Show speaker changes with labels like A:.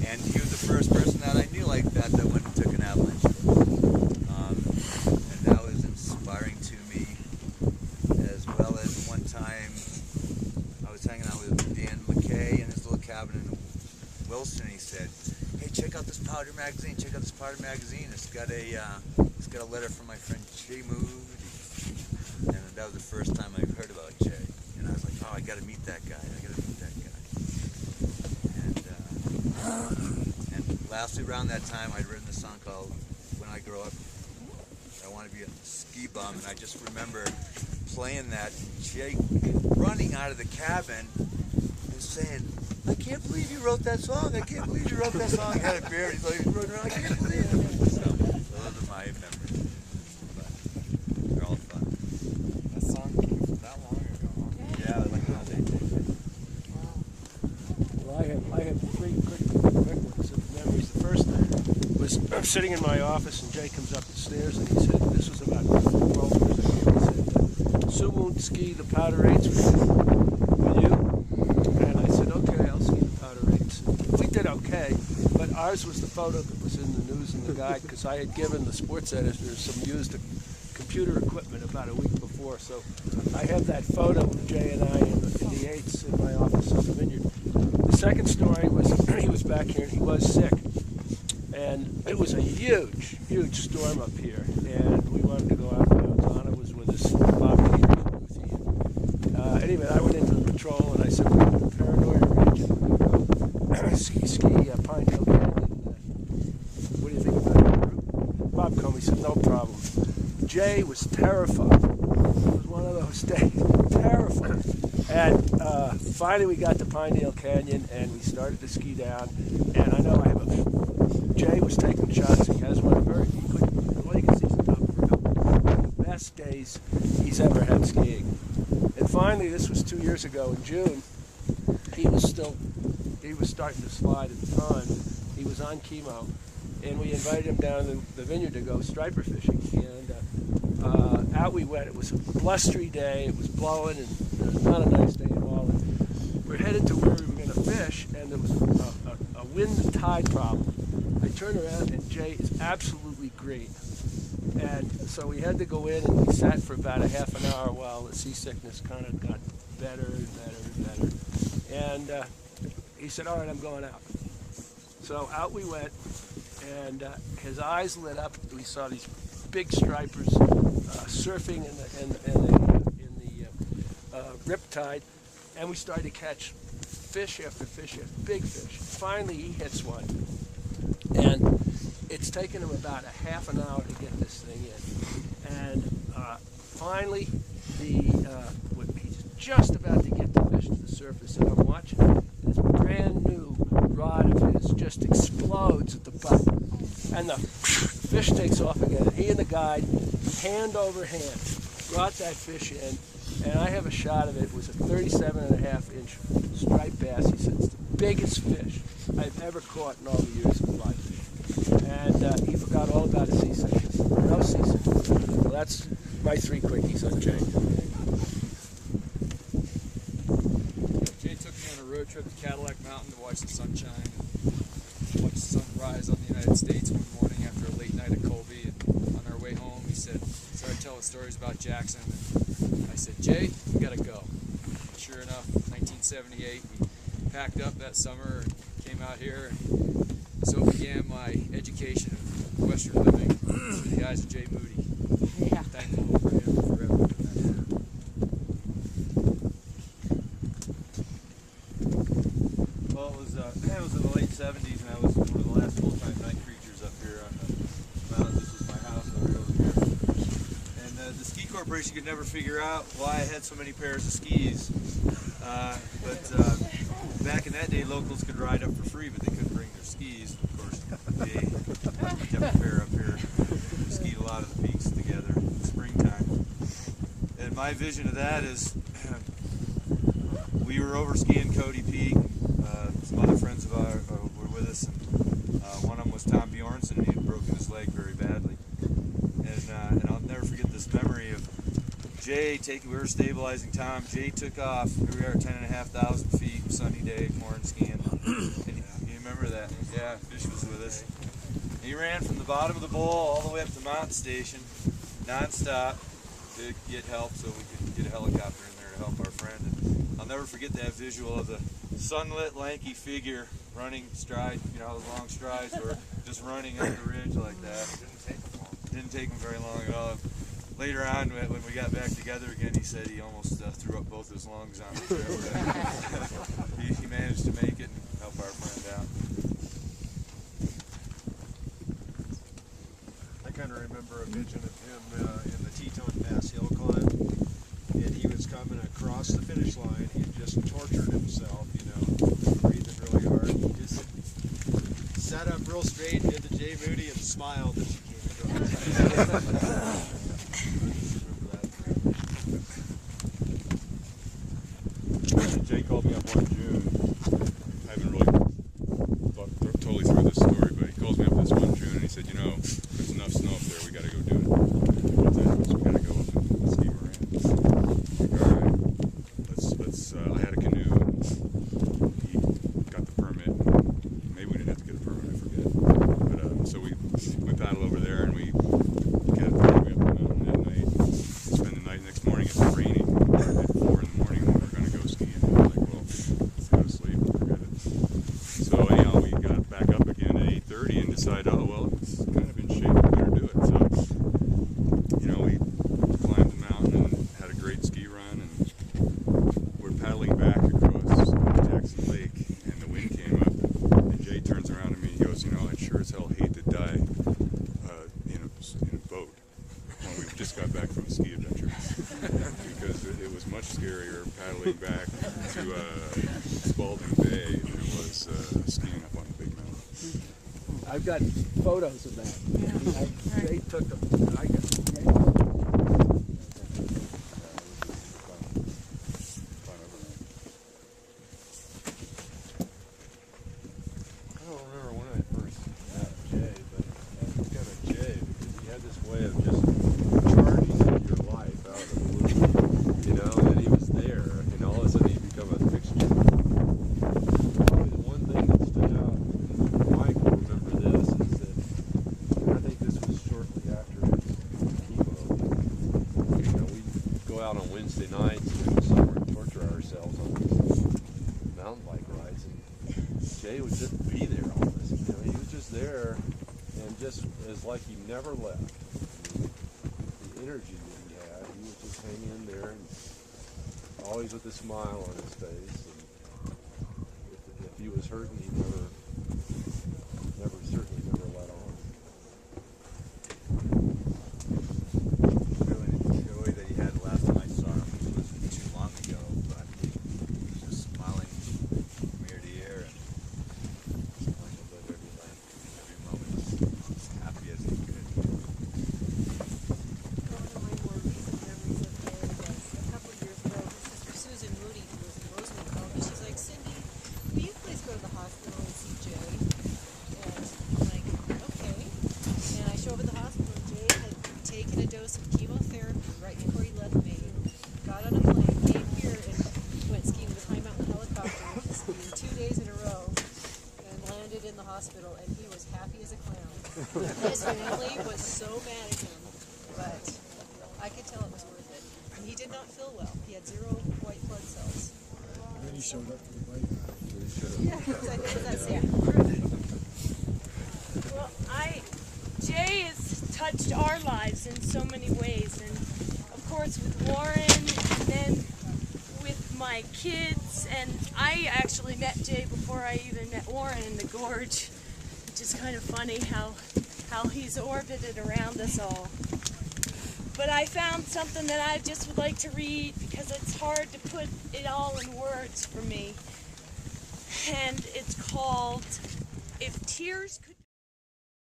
A: And he was the first person that I knew like that went and took an avalanche course. And that was inspiring to me, as well as one time I was hanging out with Dan McKay in his little cabin in Wilson, and he said, "Hey, check out this powder magazine. Check out this powder magazine. It's got a letter from my friend Jay Moody." And that was the first time I heard about Jay. And I was like, "Oh, I got to meet that guy. I got to meet that guy." And lastly, around that time, I'd written a song called "When I Grow Up, I Want to Be a Ski Bum," and I just remember playing that, Jay running out of the cabin and saying, "I can't believe you wrote that song. I can't believe you wrote that song." He had a beard. He's like, "I can't believe it." So those are my memories. But they're all fun.
B: That song came from that long ago, huh?
A: Yeah, like that.
C: Well, I have three quick ones of memories. The first was I'm sitting in my office, and Jay comes up the stairs, and he said, this was about 12 years ago, he said, "Sue won't ski the Powder 8s with you?" And I said, "Okay, I'll ski the Powder 8s." We did okay, but ours was the photo that was in the news and the guide, because I had given the sports editor some used computer equipment about a week before, so I have that photo of Jay and I in the 8s in my office on the vineyard. The second story was he was back here and he was sick, and it was a huge storm up here, and we wanted to go out there. Donna was with us, Bob Peters, Lucy. Anyway, I went into the patrol and I said, "We're in the paranoia region. We're going to ski Pine Hill Canyon. What do you think about it?" Bob Comey said, "No problem." Jay was terrified. It was one of those days, terrified. And finally we got to Pine Hill Canyon and we started to ski down. And I know Jay was taking shots. He has one all you can see is the top of the hill. One of the best days he's ever had skiing. And finally, this was 2 years ago in June, he was starting to slide at the time. He was on chemo. And we invited him down to the vineyard to go striper fishing. And out we went. It was a blustery day. It was blowing and not a nice day at all. And we're headed to where we were going to fish, and there was a wind and tide problem. I turned around, and Jay is absolutely green. And so we had to go in, and we sat for about a half an hour while the seasickness kind of got better and better and better. And he said, "All right, I'm going out." So out we went, and his eyes lit up. We saw these big stripers surfing in the riptide, and we started to catch fish after fish after big fish. Finally, he hits one, and it's taken him about a half an hour to get this thing in. And finally, he's just about to get the fish to the surface, and I'm watching this brand new rod of his just explodes at the butt, and the fish takes off again. And he and the guide, hand over hand, brought that fish in, and I have a shot of it. It was a 37.5-inch striped bass. He said, "It's the biggest fish I've ever caught in all the years of fly fishing." And he forgot all about his seasickness. No seasickness. So that's my three quickies on Jay.
B: Jay took me on a road trip to Cadillac Mountain to watch the sunshine and watch the sun rise on the United States one morning after a late night at Colby. And on our way home, he started telling stories about Jackson. And I said, "Jay, we gotta go." And sure enough, 1978, we packed up that summer and came out here. And so began my education of Western living through the eyes of Jay Moody.
D: Yeah.
B: Thankful for him forever for that.
E: Well, it was in the late 70s, and I was one of the last full-time night creatures up here on the mountain. This was my house over here. And the ski corporation could never figure out why I had so many pairs of skis. But back in that day, locals could ride up for free, but they couldn't bring their skis. Of course, they kept a pair up here. We skied a lot of the peaks together in the springtime. And my vision of that is we were over skiing Cody Peak. Some other friends of ours were with us, and one of them was Tom Bjornson, and he had broken his leg very badly. And I'll never forget this memory of Jay, we were stabilizing Tom. Jay took off. Here we are, 10,500 feet, sunny day, corn skiing. And you remember that? Yeah, Fish was with us. He ran from the bottom of the bowl all the way up to Mountain Station, non-stop, to get help so we could get a helicopter in there to help our friend. And I'll never forget that visual of the sunlit, lanky figure running stride, you know, the long strides were just running up the ridge like that. Didn't take him very long at all. Later on, when we got back together again, he said he almost threw up both his lungs on the trip. He managed to make it and help our friend out.
D: I kind of remember a vision of him in the Teton Pass hill climb, and he was coming across the finish line. He just tortured himself, you know, breathing really hard. He just sat up real straight, did the Jay Moody, and smiled as he came across.
F: Jay called me up one June. I haven't really totally through this story, but he calls me up this one June and he said, you know, there's enough snow up there, we got to go do it. We got to go up and ski Moran. All right, let's. I had a canoe. He got the permit. Maybe we didn't have to get a permit, I forget. But so we paddled over there and we got all the way up the mountain that night. Spend the night. Next morning it's raining. At 4 in the morning we were going to go skiing. Let's go to sleep, forget it. So anyhow, we got back up again at 8:30 and decided, oh well, it's kind of in shape, we better do it. So, you know, we climbed the mountain and had a great ski run, and we're paddling back across Jackson Lake, and the wind came up, and Jay turns around to me and he goes, you know, I'd sure as hell hate to die in a boat when we just got back from a ski adventure. Because it was much scarier paddling back to Spalding Bay than it was skiing up on the big mountain.
C: I've got photos of that. Jay took them. I got
D: I don't remember when I first met Jay, but it was kind of Jay because he had this way of just charging into your life out of the blue, you know, and he was there, and all of a sudden he'd become a fixture. Probably the one thing that stood out, and Mike will remember this, is that I think this was shortly after chemo. You know, we'd go out on Wednesday nights in the summer and torture ourselves on these mountain bike rides, and Jay would just be there all this. You know, he was just there, and just as like he never left. I mean, the energy that he had, he was just hanging in there, and always with a smile on his face. And if he was hurting, he certainly never let on.
A: The joy that he had last time I saw him wasn't too long ago, but he was just smiling from ear to ear and wanting to live every life, every moment as happy as he could.
G: One of my more recent memories of Jay was a couple of years ago. His sister Susan Moody, who was in Bozeman, called me. She's like, Cindy, will you please go to the hospital and see Jay? And I'm like, okay. And I show up at the hospital, and Jay had taken a dose of chemotherapy right before he left me. Got on a plane, came here, and went skiing with High Mountain Helicopter, skiing 2 days in a row, and landed in the hospital, and he was happy as a clown. His family was so mad at him, but I could tell it was worth it. And he did not feel well. He had 0 white blood cells.
H: Then he showed up to the bike.
G: Yeah, was that Sam?
I: Well, Jay has touched our lives in so many ways, and of course with Warren, and then with my kids, and I actually met Jay before I even met Warren in the gorge, which is kind of funny how he's orbited around us all. But I found something that I just would like to read because it's hard to put it all in words for me, and it's called "If Tears Could